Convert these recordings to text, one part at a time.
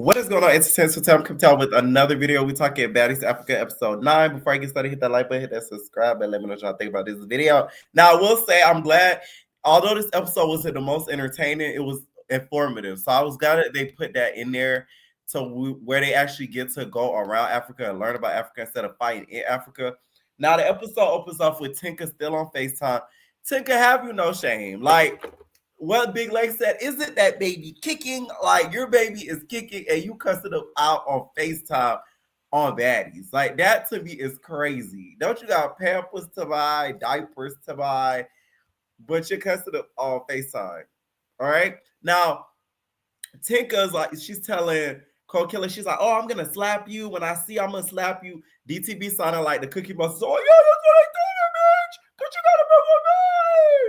What is going on? It's Sense Time come tell with another video. We talking Baddies Africa episode 9. Before I get started, hit that like button, hit that subscribe button. Let me know what y'all think about this video. Now, I will say I'm glad, although this episode wasn't the most entertaining, it was informative. So I was glad that they put that in there to where they actually get to go around Africa and learn about Africa instead of fighting in Africa. Now, the episode opens off with Tinka still on FaceTime. Tinka, have you no shame? Like, what Big Leg said, isn't that baby kicking? Like, your baby is kicking and you cussing them out on FaceTime on Baddies. Like, that to me is crazy. Don't you got Pampers to buy, diapers to buy, but you're cussing them on FaceTime. All right? Now, Tinka's like, she's telling Cold Killer, she's like, oh, I'm going to slap you. When I see I'm going to slap you. DTB sounding like the Cookie Monster. Oh, yeah, that's what I did, bitch. Because you got to be with me.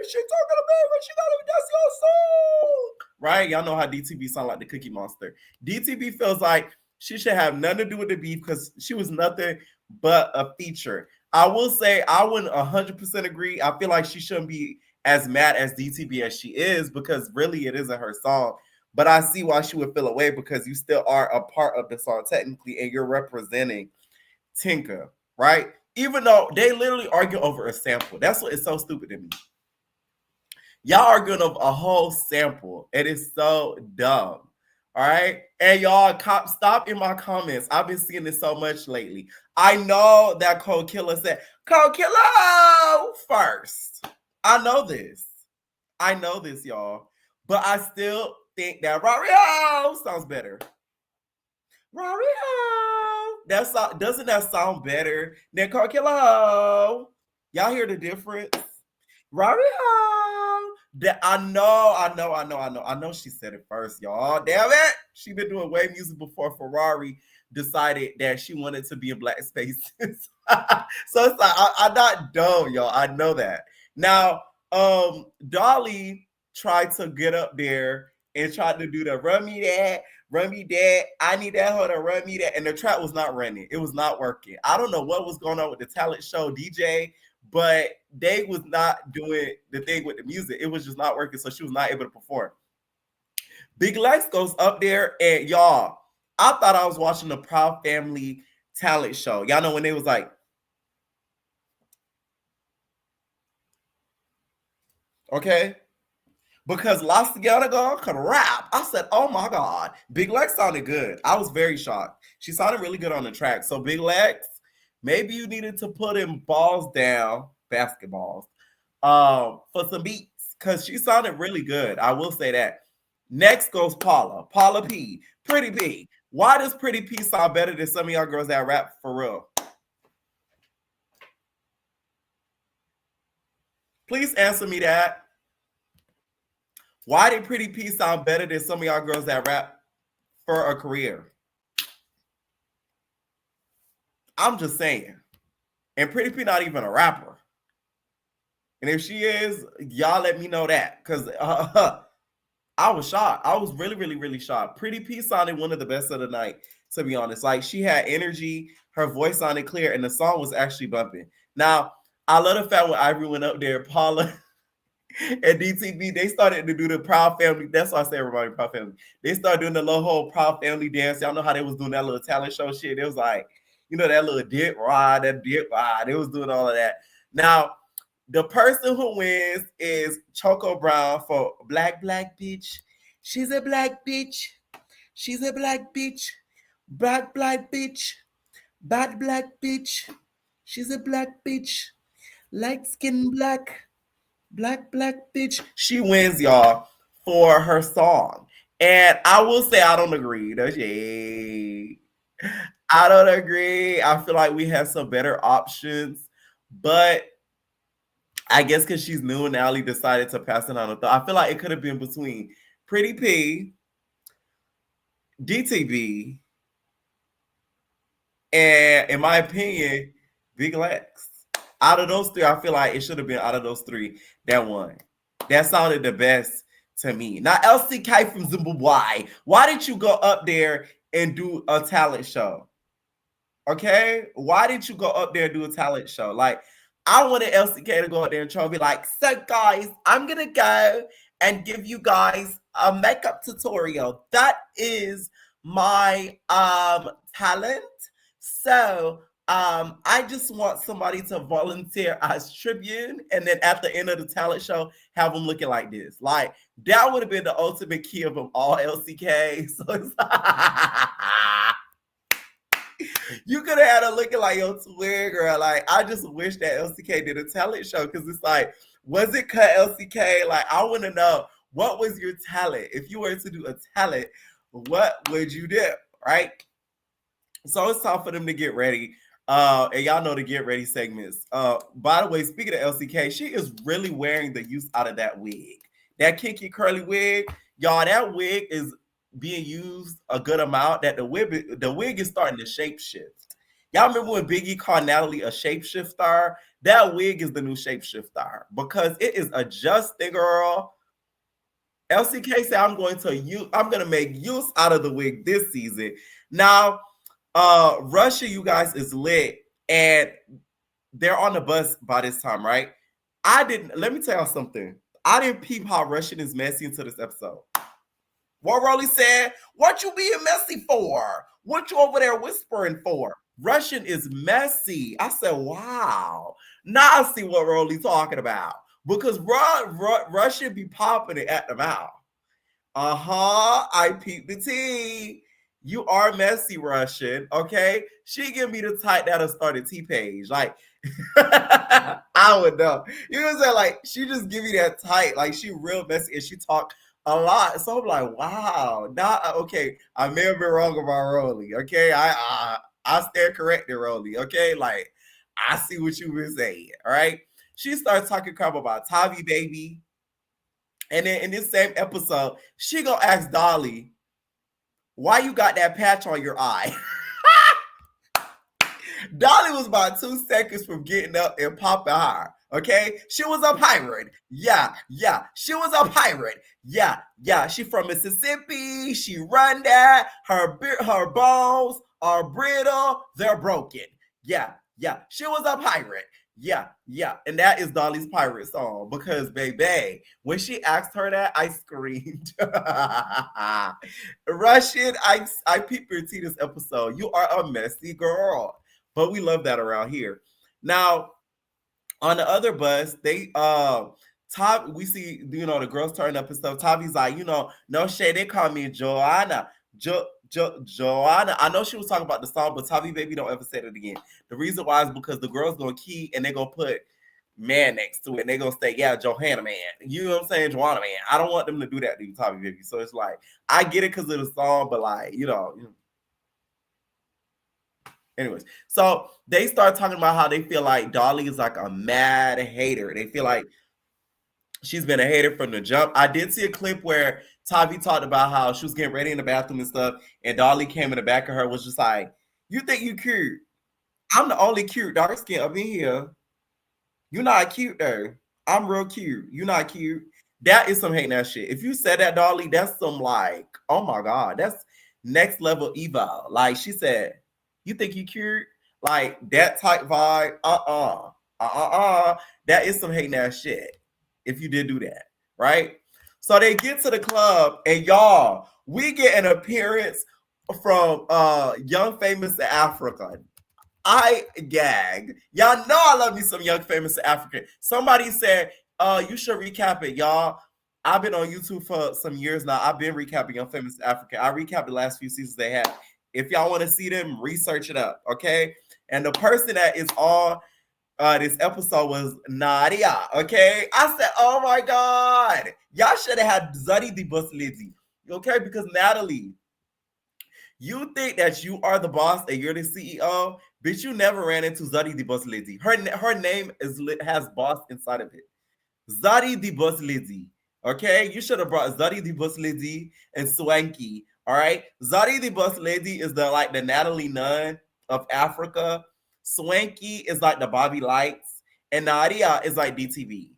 She talking about me. She got to be, that's your song. Right? Y'all know how DTB sound like the Cookie Monster. DTB feels like she should have nothing to do with the beef because she was nothing but a feature. I will say I wouldn't 100% agree. I feel like she shouldn't be as mad as DTB as she is because really it isn't her song. But I see why she would feel away because you still are a part of the song technically and you're representing Tinka, right? Even though they literally argue over a sample. That's what is so stupid to me. Y'all arguing over a whole sample. It is so dumb. All right. And y'all stop in my comments. I've been seeing this so much lately. I know that Cold Killer said, Cold Killer first. I know this. I know this, y'all. But I still think that Rario sounds better. Rario. Doesn't that sound better than Cold Killer? Y'all hear the difference? Rario. That I know she said it first, y'all. Damn it. She been doing wave music before Ferrari decided that she wanted to be in black spaces. So it's like I'm not dumb, y'all. I know that. Now, Dolly tried to get up there and tried to do the run me that, I need that hoe to run me that. And the track was not running. It was not working. I don't know what was going on with the talent show DJ, but they was not doing the thing with the music. It was just not working, so she was not able to perform. Big Lex goes up there, and y'all, I thought I was watching the Proud Family talent show. Y'all know when they was like, okay? Because La Cienega could rap. I said, oh my God. Big Lex sounded good. I was very shocked. She sounded really good on the track. So Big Lex, maybe you needed to put in balls down, basketballs, for some beats. Because she sounded really good. I will say that. Next goes Paula. Paula P. Pretty P. Why does Pretty P sound better than some of y'all girls that rap for real? Please answer me that. Why did Pretty P sound better than some of y'all girls that rap for a career? I'm just saying. And Pretty P not even a rapper. And if she is, y'all let me know that. Because I was shocked. I was really, really, really shocked. Pretty P sounded one of the best of the night, to be honest. Like, she had energy. Her voice sounded clear. And the song was actually bumping. Now, I love the fact when Ivory went up there, Paula and DTV, they started to do the Proud Family. That's why I say everybody Proud Family. They started doing the little whole Proud Family dance. Y'all know how they was doing that little talent show shit. It was like, you know, that little dip ride, that dip ride. They was doing all of that. Now, the person who wins is Choco Brown for Black Bitch. She's a black bitch. She's a black bitch. Black bitch. Bad black bitch. She's a black bitch. Light skin black. Black bitch. She wins, y'all, for her song. And I will say I don't agree. I don't agree. I feel like we have some better options. But I guess because she's new and Allie decided to pass it on. I feel like it could have been between Pretty P, DTB, and in my opinion, Big Lex. Out of those three, I feel like it should have been out of those three that won. That sounded the best to me. Now, LCK from Zimbabwe, why did you go up there and do a talent show? Okay? Why didn't you go up there and do a talent show? Like, I wanted LCK to go out there and try and be like, so guys, I'm going to go and give you guys a makeup tutorial. That is my talent. So I just want somebody to volunteer as tribune, and then at the end of the talent show, have them looking like this. Like that would have been the ultimate key of them all, LCK. So it's you could have had her looking like your twin girl. Like I just wish that LCK did a talent show because it's like, was it cut LCK? Like I want to know what was your talent. If you were to do a talent, what would you do? Right. So it's time for them to get ready. And y'all know the get ready segments. By the way, speaking of LCK, she is really wearing the use out of that wig. That kinky curly wig, y'all, that wig is being used a good amount. That the wig is starting to shapeshift. Y'all remember when Biggie called Natalie a shapeshifter? That wig is the new shapeshifter because it is adjusting, girl. LCK said, I'm going to make use out of the wig this season. Now, Russia, you guys, is lit, and they're on the bus by this time, right? Let me tell y'all something. I didn't peep how Russian is messy into this episode. What Rolly said, what you being messy for? What you over there whispering for? Russian is messy. I said, wow. Now I see what Rolly talking about. Because Russian be popping it at the mouth. I peeped the tea. You are messy, Russian. Okay, she give me the type that'll start a T page. Like I would know. You know what I'm saying? Like she just give me that type. Like she real messy and she talk a lot. So I'm like, wow. Now, okay, I may have been wrong about Rolly. Okay, I stand corrected, Rolly. Okay, like I see what you've been saying. All right. She starts talking crap about Tavi baby, and then in this same episode, she gonna ask Dolly, why you got that patch on your eye? Dolly was about 2 seconds from getting up and popping her. Okay, she was a pirate. Yeah. She was a pirate. Yeah. She from Mississippi. She run that. Her bones are brittle. They're broken. Yeah. She was a pirate. Yeah. And that is Dolly's pirate song because, baby, when she asked her that, I screamed. Russian, I peeped your tea this episode. You are a messy girl. But we love that around here. Now, on the other bus, we see, the girls turn up and stuff. Tavi's like, no shade, they call me Joanna. Joanna. I know she was talking about the song, but Tavi baby don't ever say it again. The reason why is because the girls gonna key and they gonna put man next to it and they gonna say, yeah, Johanna man. You know what I'm saying? Joanna man. I don't want them to do that to you, Tavi baby. So it's like, I get it because of the song, but like, anyways, so they start talking about how they feel like Dolly is like a mad hater. They feel like she's been a hater from the jump. I did see a clip where Tavi talked about how she was getting ready in the bathroom and stuff, and Dolly came in the back of her, was just like, you think you cute? I'm the only cute dark skin up in here. You're not cute though. I'm real cute. You're not cute. That is some hating ass shit. If you said that, Dolly, that's some like, oh my God, that's next level eval. Like she said, you think you cute? Like that type vibe. That is some hating ass shit. If you did do that, right? So they get to the club, and y'all, we get an appearance from Young Famous Africa. I gag. Y'all know I love me some Young Famous African. Somebody said, you should recap it, y'all. I've been on YouTube for some years now. I've been recapping Young Famous African. I recapped the last few seasons they had. If y'all want to see them, research it up, okay? And the person that is on this episode was Nadia, okay? I said, oh my God. Y'all should have had Zuddy the Bus Lizzie, okay? Because Natalie, you think that you are the boss and you're the CEO, bitch, you never ran into Zuddy the Bus Lizzie. Her name has boss inside of it. Zuddy the Bus Lizzie, okay? You should have brought Zuddy the Bus Lizzie and Swanky, all right? Zuddy the Bus Lizzie is the Natalie Nunn of Africa. Swanky is like the Bobby Lights, and Nadia is like DTV.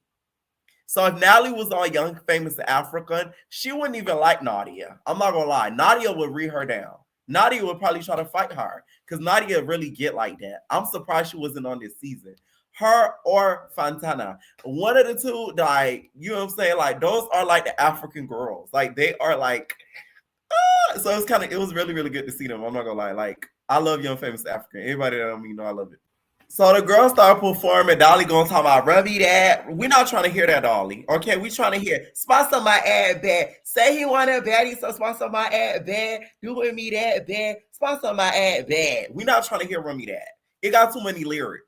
So if Natalie was on Young Famous African, she wouldn't even like Nadia. I'm not gonna lie. Nadia would read her down. Nadia would probably try to fight her because Nadia really get like that. I'm surprised she wasn't on this season. Her or Fantana. One of the two, like, you know what I'm saying? Like, those are like the African girls. Like, they are like So it was really, really good to see them. I'm not gonna lie. Like, I love Young Famous African. Anybody that know me know I love it. So the girls start performing. Dolly gonna talk about rub me that. We're not trying to hear that, Dolly. Okay, we trying to hear sponsor my ad bad. Say he want a baddie, so sponsor my ad bad. Doing me that bad. Sponsor my ad bad. We're not trying to hear rub me that. It got too many lyrics.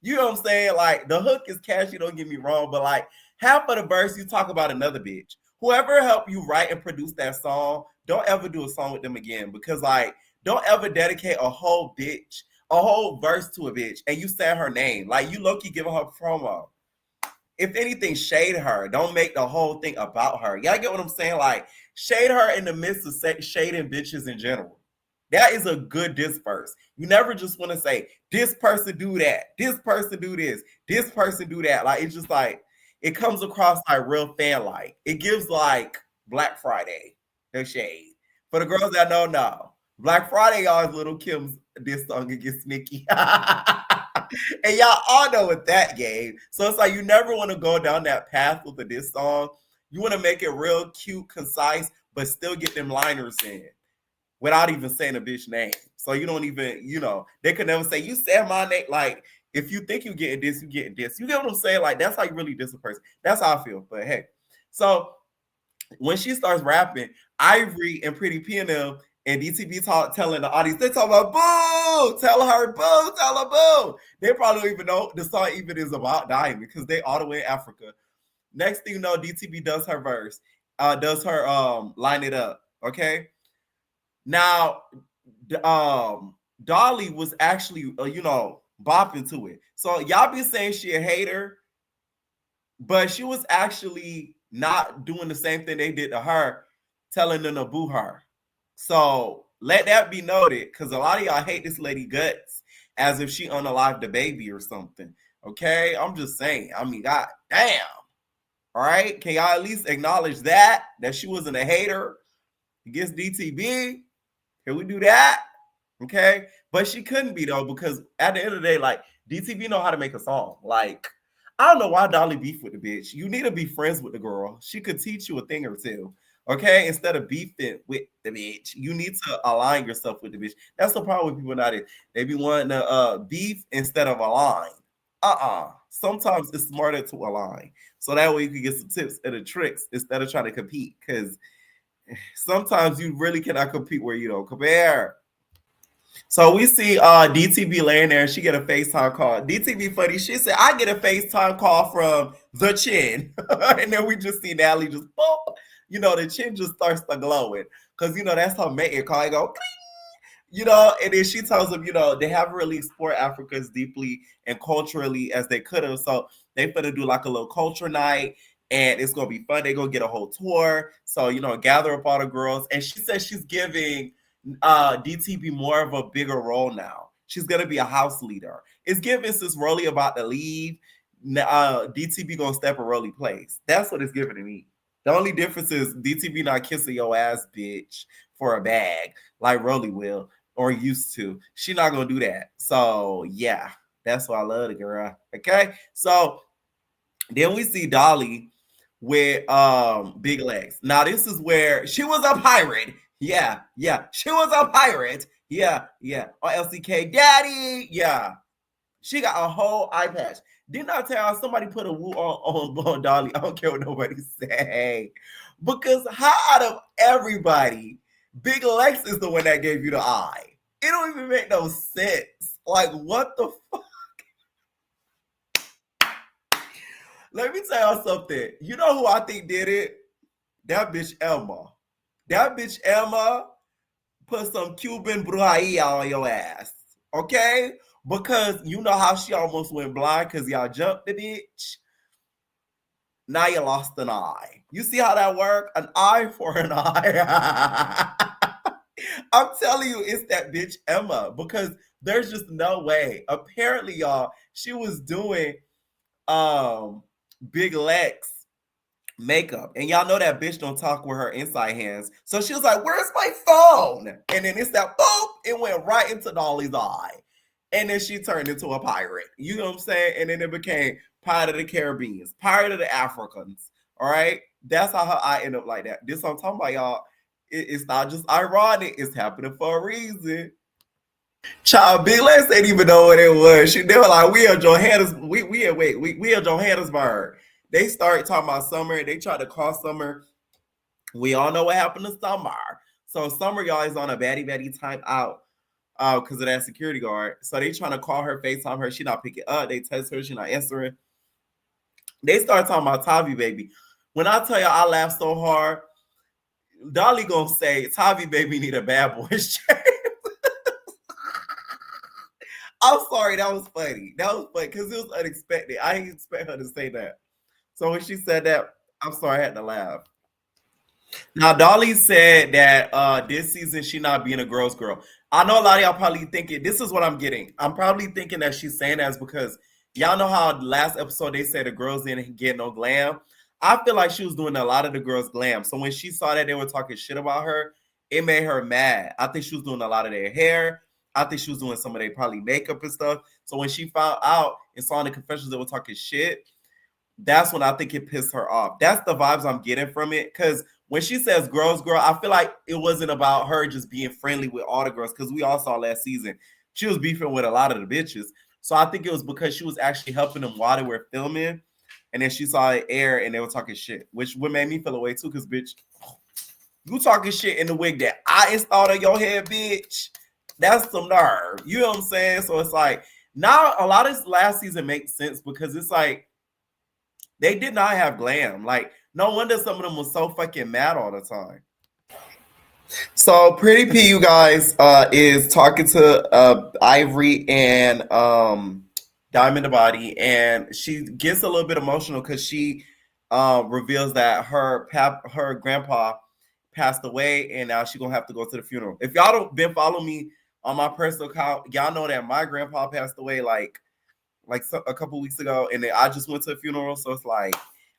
You know what I'm saying? Like, the hook is catchy, don't get me wrong, but like half of the verse you talk about another bitch. Whoever helped you write and produce that song, don't ever do a song with them again, because like, don't ever dedicate a whole verse to a bitch and you say her name. Like, you low-key giving her promo. If anything, shade her. Don't make the whole thing about her. Y'all get what I'm saying? Like, shade her in the midst of shading bitches in general. That is a good diss verse. You never just want to say, this person do that, this person do this, this person do that. Like, it's just like, it comes across like real fan-like. It gives like Black Friday, the shade. For the girls that don't know, Black Friday, y'all, is Little Kim's diss song against Nicki. And y'all all know what that gave. So it's like, you never want to go down that path with a diss song. You want to make it real cute, concise, but still get them liners in without even saying a bitch name. So you don't even, they could never say, you said my name. Like, if you think you're getting this, you getting this. You get what I'm saying? Like, that's how you really diss a person. That's how I feel. But hey, so when she starts rapping, Ivory and Pretty P and them and DTB telling the audience, they talk about boo, tell her boo, tell her boo. They probably don't even know the song even is about Diamond because they all the way in Africa. Next thing you know, DTB does her verse, does her line it up. Okay. Now, Dolly was actually, bopping to it. So y'all be saying she a hater, but she was actually not doing the same thing they did to her, telling them to boo her. So let that be noted, because a lot of y'all hate this lady guts as if she unalived the baby or something. Okay, I'm just saying. I mean, god damn. All right, can y'all at least acknowledge that she wasn't a hater against DTB? Can we do that? Okay, but she couldn't be though, because at the end of the day, like, DTB know how to make a song. Like, I don't know why Dolly beef with the bitch. You need to be friends with the girl. She could teach you a thing or two. Okay, instead of beefing with the bitch, you need to align yourself with the bitch. That's the problem with people nowadays. They be wanting to beef instead of align. Sometimes it's smarter to align, so that way you can get some tips and the tricks instead of trying to compete. Because sometimes you really cannot compete where you don't compare. So we see DTB laying there and she get a FaceTime call. DTB funny. She said, I get a FaceTime call from the chin. And then we just see Natalie just, boom. The chin just starts to glowing. Because, that's her mating call. I go, and then she tells them, they haven't really explored Africa as deeply and culturally as they could have. So they finna do like a little culture night. And it's going to be fun. They're going to get a whole tour. So, gather up all the girls. And she says she's giving DTB more of a bigger role now. She's gonna be a house leader. It's giving since Rolly about to leave, DTB gonna step in Rolly place. That's what it's giving to me. The only difference is DTB not kissing your ass, bitch, for a bag like Rolly will or used to. She not gonna do that. So yeah, that's why I love the girl. Okay, so then we see Dolly with big legs. Now this is where she was a pirate. Yeah. She was a pirate. Yeah. Or LCK Daddy. Yeah. She got a whole eye patch. Didn't I tell you somebody put a woo on Dolly? I don't care what nobody say. Because how out of everybody, Big Lex is the one that gave you the eye. It don't even make no sense. Like, what the fuck? Let me tell y'all something. You know who I think did it? That bitch Elma. That bitch Elma put some Cuban brujeria on your ass. Okay? Because you know how she almost went blind because y'all jumped the bitch. Now you lost an eye. You see how that works? An eye for an age. I'm telling you, it's that bitch Emma. Because there's just no way. Apparently, y'all, she was doing Big Lex makeup, and y'all know that bitch don't talk with her inside hands, so she was like, where's my phone? And then it's that boop, it went right into Dolly's eye, and then she turned into a pirate. You know what I'm saying? And then it became Pirate of the Caribbean, Pirate of the Africans. All right, that's how her eye ended up like that. This I'm talking about, y'all. It's not just ironic. It's happening for a reason. Child, Big Lex didn't even know what it was. They were like, we are Johannesburg. We are Johannesburg. They started talking about Summer. They tried to call Summer. We all know what happened to Summer. So Summer, y'all, is on a baddie time out because of that security guard. So they trying to call her, FaceTime her. She not picking up. They text her. She not answering. They start talking about Tavi, baby. When I tell you I laughed so hard, Dolly gonna say Tavi, baby, need a bad boy shirt. I'm sorry, that was funny. That was funny because it was unexpected. I didn't expect her to say that. So when she said that, I'm sorry, I had to laugh. Now, Dolly said that this season she not being a girl's girl. I know a lot of y'all probably thinking this is what I'm getting. I'm probably thinking that she's saying that because y'all know how last episode they said the girls didn't get no glam. I feel like she was doing a lot of the girls' glam. So when she saw that they were talking shit about her, it made her mad. I think she was doing a lot of their hair. I think she was doing some of their probably makeup and stuff. So when she found out and saw in the confessions they were talking shit, that's when I think it pissed her off. That's the vibes I'm getting from it. Because when she says girls, girl, I feel like it wasn't about her just being friendly with all the girls. Because we all saw last season, she was beefing with a lot of the bitches. So I think it was because she was actually helping them while they were filming. And then she saw it air and they were talking shit, which would make me feel away too. Because, bitch, you talking shit in the wig that I installed on your head, bitch. That's some nerve. You know what I'm saying? So it's like, now a lot of this last season makes sense because it's like, they did not have glam. Like, no wonder some of them was so fucking mad all the time. So Pretty P, you guys, is talking to Ivory and Diamond the Body, and she gets a little bit emotional because she reveals that her grandpa passed away, and now she's gonna have to go to the funeral. If y'all don't been following me on my personal account, y'all know that my grandpa passed away like a couple weeks ago, and then I just went to a funeral. So it's like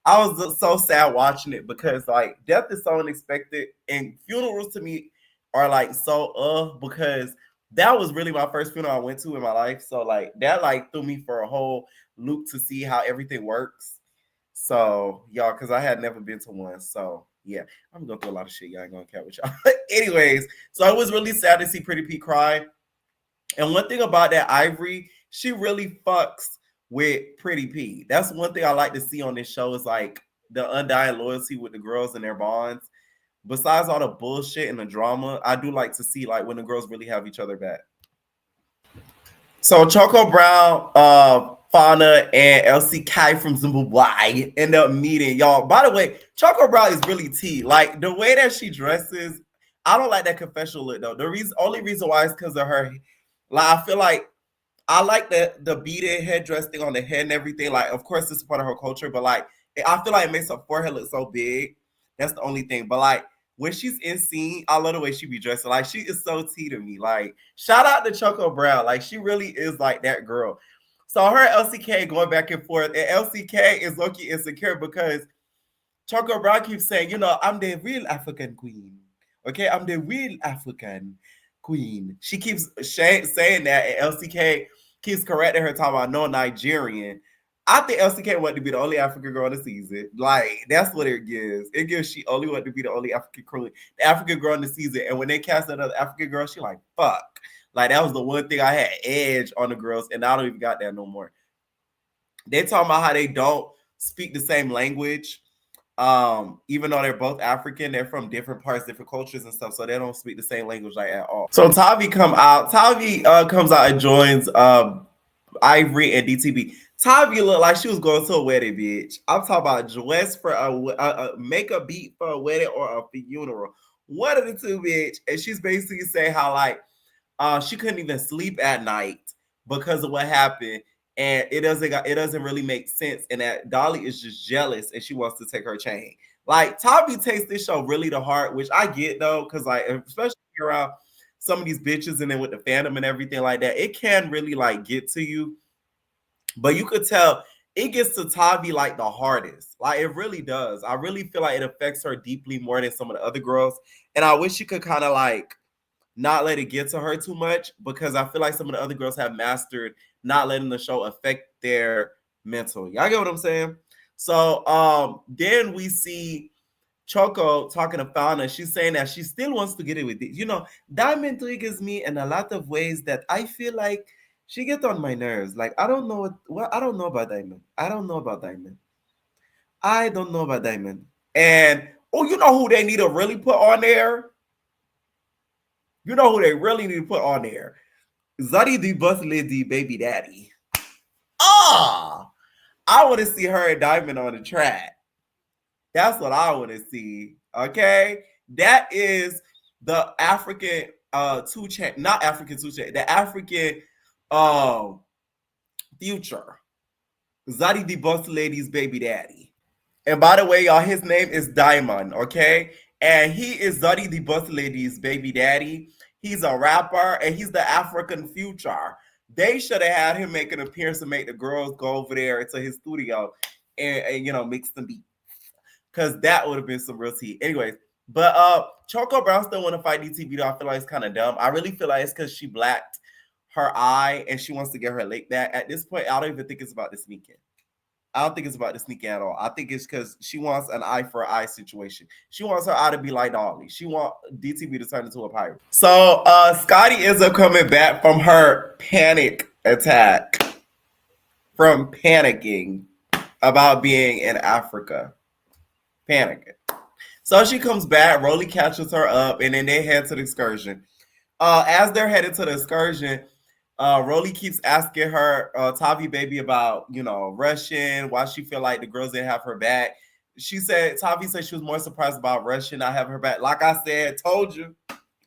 I was so sad watching it because like death is so unexpected, and funerals to me are like so because that was really my first funeral I went to in my life. So like that like threw me for a whole loop to see how everything works. So y'all, because I had never been to one. So yeah, I'm going through a lot of shit. Y'all ain't gonna care with y'all. Anyways, so it was really sad to see Pretty P cry. And one thing about that Ivory, she really fucks with Pretty P. That's one thing I like to see on this show is like the undying loyalty with the girls and their bonds. Besides all the bullshit and the drama, I do like to see like when the girls really have each other back. So Choco Brown, Fauna, and LCK from Zimbabwe end up meeting. Y'all, by the way, Choco Brown is really tea. Like the way that she dresses, I don't like that confessional look though. The only reason why is because of her. Like I feel like I like the beaded headdress thing on the head and everything. Like, of course, this is part of her culture, but like I feel like it makes her forehead look so big. That's the only thing. But like when she's in scene, I love the way she be dressing. Like she is so tea to me. Like shout out to Choco Brown. Like she really is like that girl. So her LCK going back and forth, and LCK is low-key insecure because Choco Brown keeps saying, you know, I'm the real African queen. Okay, I'm the real African queen. She keeps saying that, and LCK keeps correcting her, talking about no Nigerian. I think LCK wanted to be the only African girl in the season. Like, that's what it gives. It gives she only wanted to be the only African girl in the season. And when they cast another African girl, she like, fuck. Like, that was the one thing I had edge on the girls, and I don't even got that no more. They talking about how they don't speak the same language. Even though they're both African, they're from different parts, different cultures and stuff, so they don't speak the same language like at all. So Tavi comes out and joins Ivory and DTB. Tavi looked like she was going to a wedding, bitch. I'm talking about dress for a makeup beat for a wedding or a funeral. One of the two, bitch. And she's basically saying how like she couldn't even sleep at night because of what happened. And it doesn't really make sense. And that Dolly is just jealous and she wants to take her chain. Like Tavi takes this show really to heart, which I get though, because like especially around some of these bitches and then with the fandom and everything like that, it can really like get to you. But you could tell it gets to Tavi like the hardest. Like it really does. I really feel like it affects her deeply more than some of the other girls. And I wish she could kind of like not let it get to her too much because I feel like some of the other girls have mastered not letting the show affect their mental. Y'all get what I'm saying? So then we see Choco talking to Fauna, she's saying that she still wants to get it with it. Diamond triggers me in a lot of ways that I feel like she gets on my nerves. Like, I don't know I don't know about Diamond. I don't know about Diamond. I don't know about Diamond. And you know who they need to really put on there? You know who they really need to put on there? Zaddy the Bus Lady Baby Daddy. I want to see her and Diamond on the track. That's what I want to see. Okay, that is the African 2 Chainz, not African 2 Chainz, the African Future. Zaddy the Boss Lady's baby daddy. And by the way, y'all, his name is Diamond. Okay, and he is Zaddy the Boss Lady's baby daddy. He's a rapper and he's the African Future. They should have had him make an appearance and make the girls go over there to his studio and mix some beats. Because that would have been some real tea. Anyways, but Choco Brown still want to fight DTV, though. I feel like it's kind of dumb. I really feel like it's because she blacked her eye and she wants to get her leg back. At this point, I don't even think it's about the sneaking. I don't think it's about the sneaking at all. I think it's because she wants an eye for eye situation. She wants her eye to be like Dolly. She wants DTV to turn into a pirate. So Scotty ends up coming back from her panic attack, from panicking about being in Africa. Panicking. So she comes back, Rolly catches her up, and then they head to the excursion. As they're headed to the excursion, Rolly keeps asking her, Tavi baby, about, Russian, why she feel like the girls didn't have her back. Tavi said she was more surprised about Russian not having her back. Like I said, told you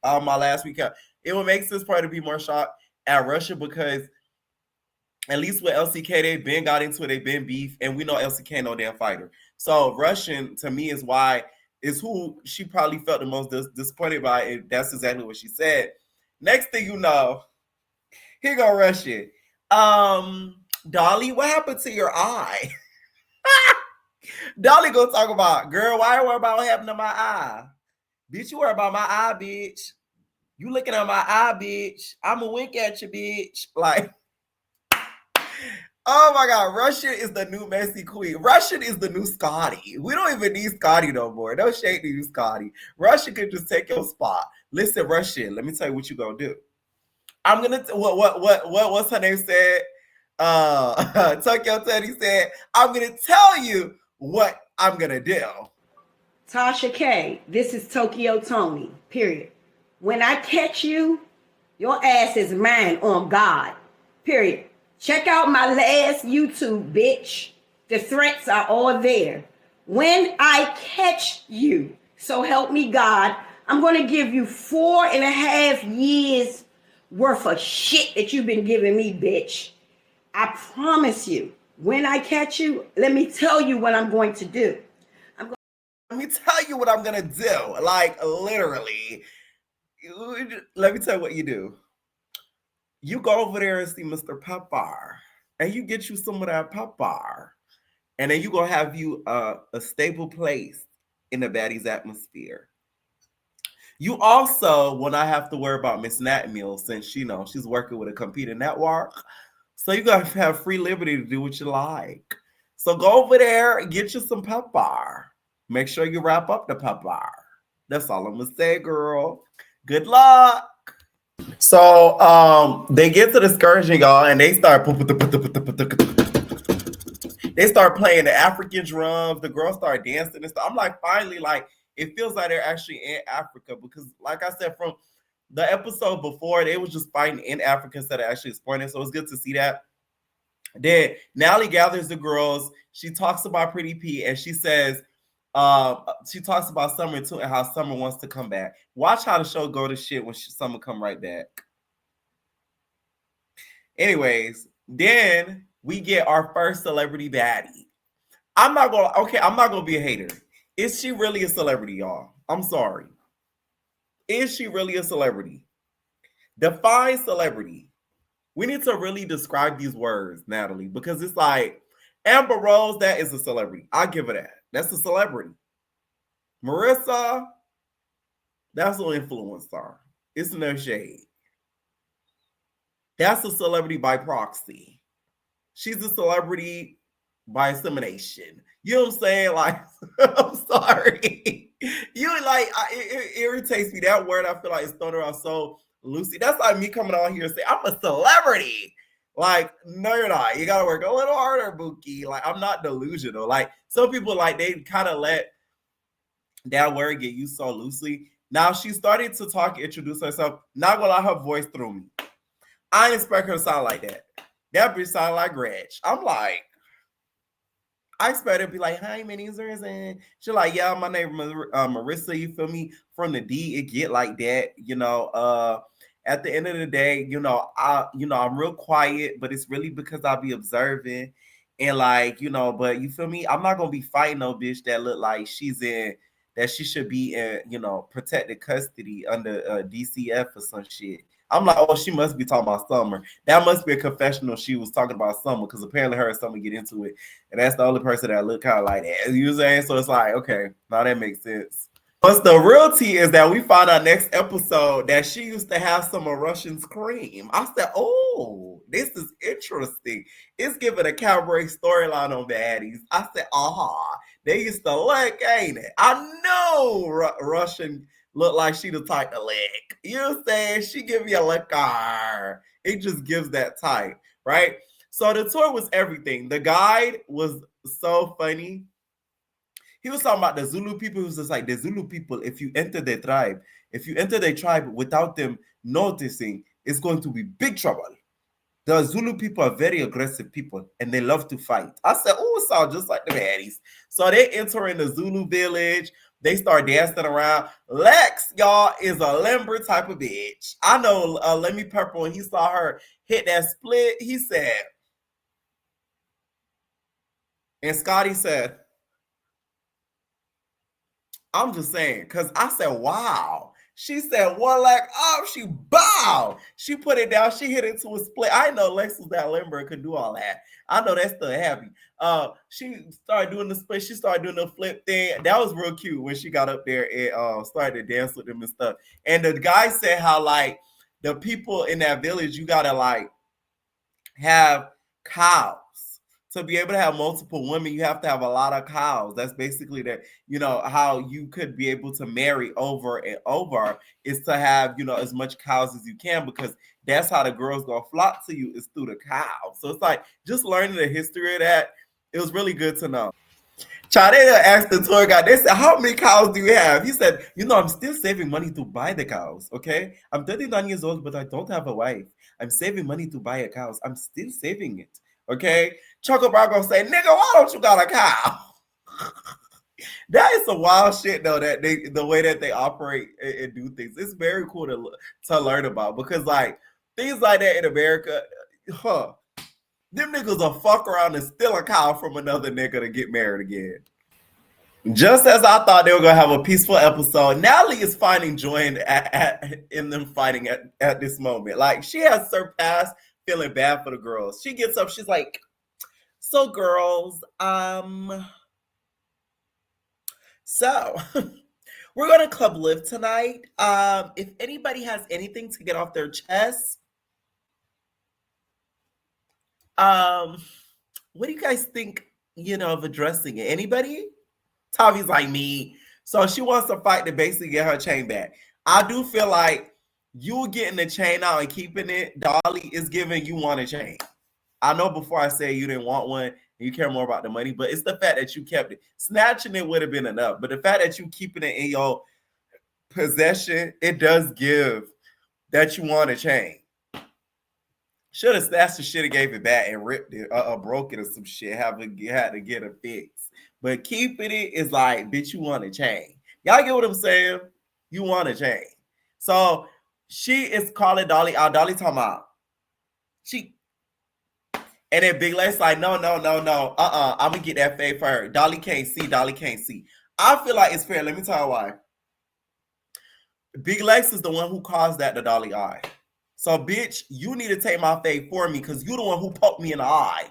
my last week, it would make sense for her to be more shocked at Russia because at least with LCK, they've been got into it, they've been beef, and we know LCK no damn fighter. So Russian, to me, is who she probably felt the most disappointed by, and that's exactly what she said. Next thing you know, here go Russian. Dolly, what happened to your eye? Dolly go talk about, girl, why you worry about what happened to my eye? Bitch, you worry about my eye, bitch. You looking at my eye, bitch. I'ma wink at you, bitch. Like, oh my God, Russian is the new messy queen. Russian is the new Scotty. We don't even need Scotty no more. No shade to you, Scotty. Russian could just take your spot. Listen, Russian, let me tell you what you gonna do. I'm gonna what's her name said? Tokyo Teddy said, I'm gonna tell you what I'm gonna do. Tasha K, this is Tokyo Tony, period. When I catch you, your ass is mine on God, period. Check out my last YouTube, bitch. The threats are all there. When I catch you, so help me God, I'm going to give you 4.5 years worth of shit that you've been giving me, bitch. I promise you, when I catch you, let me tell you what I'm going to do. Let me tell you what I'm going to do. Like, literally. Let me tell you what you do. You go over there and see Mr. Pepper, and you get you some of that pepper, and then you gonna have you a stable place in the Baddies atmosphere. You also will not have to worry about Miss Natmeal since she's working with a computer network, so you gotta have free liberty to do what you like. So go over there and get you some pepper. Make sure you wrap up the pepper. That's all I'm gonna say, girl. Good luck. So they get to the excursion, y'all, and they start playing the African drums. The girls start dancing and stuff. I'm like, finally, like, it feels like they're actually in Africa because, like I said, from the episode before, they was just fighting in Africa instead of actually exploring it. So it's good to see that. Then Nally gathers the girls. She talks about Pretty P, and she says, she talks about Summer too and how Summer wants to come back. Watch how the show go to shit when Summer come right back. Anyways, then we get our first celebrity baddie. I'm not gonna be a hater. Is she really a celebrity, y'all? I'm sorry. Is she really a celebrity? Define celebrity. We need to really describe these words, Natalie, because it's like Amber Rose, that is a celebrity. I'll give her that. That's a celebrity. Marissa, that's an influencer. It's no shade. That's a celebrity by proxy. She's a celebrity by assimilation. You know what I'm saying? Like, I'm sorry. You like it irritates me. That word I feel like is thrown around so loosely. That's like me coming on here and saying I'm a celebrity. Like, no, you're not. You gotta work a little harder, Bookie. Like, I'm not delusional. Like, some people like they kind of let that word get used so loosely. Now she started to talk, introduce herself. Not gonna lie, her voice threw me. I didn't expect her to sound like that. That bitch sounded like Gretch. I'm like, I expect her to be like, hi, my name's Marissa. She's like, yeah, my name is Marissa, you feel me? From the D, it get like that, you know. At the end of the day, I'm real quiet, but it's really because I be observing and like, but you feel me? I'm not gonna be fighting no bitch that look like that she should be in, protected custody under DCF or some shit. I'm like, oh, she must be talking about Summer. That must be a confessional. She was talking about Summer because apparently her and Summer get into it. And that's the only person that look kind of like that. You know what I'm saying? So it's like, okay, now that makes sense. But the real tea is that we find out next episode that she used to have some Russian cream. I said, oh, this is interesting. It's giving a cabaret storyline on Baddies. I said, they used to lick, ain't it? I know Russian look like she the type to lick. You know what I'm saying? She give me a liquor. It just gives that type, right? So the tour was everything. The guide was so funny. He was talking about the Zulu people. He was just like, the Zulu people, if you enter their tribe without them noticing, it's going to be big trouble. The Zulu people are very aggressive people and they love to fight. I said, oh, it sounds just like the baddies. So they enter in the Zulu village. They start dancing around. Lex, y'all, is a limber type of bitch. I know Lemmy Pepper, when he saw her hit that split, he said, and Scotty said, I'm just saying, because I said, wow. She said one leg up, she bow. She put it down, she hit it to a split. I know Lex was that limber and could do all that. I know that's still happy. She started doing the split, she started doing the flip thing. That was real cute when she got up there and started to dance with them and stuff. And the guy said how like the people in that village, you gotta like have cows. To be able to have multiple women, you have to have a lot of cows. That's basically that, how you could be able to marry over and over is to have, as much cows as you can, because that's how the girls gonna flock to you is through the cows. So it's like just learning the history of that. It was really good to know. Chadea asked the tour guide, they said, how many cows do you have? He said, I'm still saving money to buy the cows, okay? I'm 39 years old, but I don't have a wife. I'm saving money to buy a cows. I'm still saving it, okay? Choco Brown gonna say, nigga, why don't you got a cow? That is some wild shit though, that the way that they operate and do things. It's very cool to learn about, because like things like that in America, them niggas will fuck around and steal a cow from another nigga to get married again. Just as I thought they were gonna have a peaceful episode, Natalie is finding joy in them fighting at this moment. Like she has surpassed feeling bad for the girls. She gets up, she's like, so girls, so we're gonna club live tonight. If anybody has anything to get off their chest, what do you guys think, of addressing it? Anybody? Tavi's like me. So she wants to fight to basically get her chain back. I do feel like you getting the chain out and keeping it, Dolly, is giving you want a chain. I know before I said you didn't want one and you care more about the money, but it's the fact that you kept it. Snatching it would have been enough, but the fact that you keeping it in your possession, it does give that you want a chain. Should have snatched the shit and gave it back and ripped it or broke it or some shit. Had to get a fix. But keeping it is like, bitch, you want a chain. Y'all get what I'm saying? You want a chain. So she is calling Dolly out. Dolly talking about and then Big Lex like, no. I'm gonna get that fade for her. Dolly can't see. I feel like it's fair. Let me tell you why. Big Lex is the one who caused that to Dolly eye. So, bitch, you need to take my fade for me, because you're the one who poked me in the eye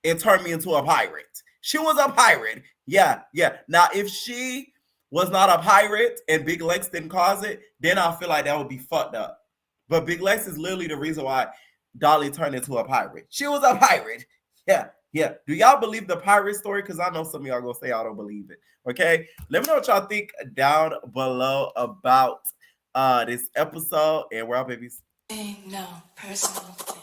and turned me into a pirate. She was a pirate. Yeah. Now, if she was not a pirate and Big Lex didn't cause it, then I feel like that would be fucked up. But Big Lex is literally the reason why Dolly turned into a pirate. She was a pirate. Yeah. Yeah. Do y'all believe the pirate story? Because I know some of y'all gonna say y'all don't believe it. Okay. Let me know what y'all think down below about this episode. And we're all babies. No personal thing.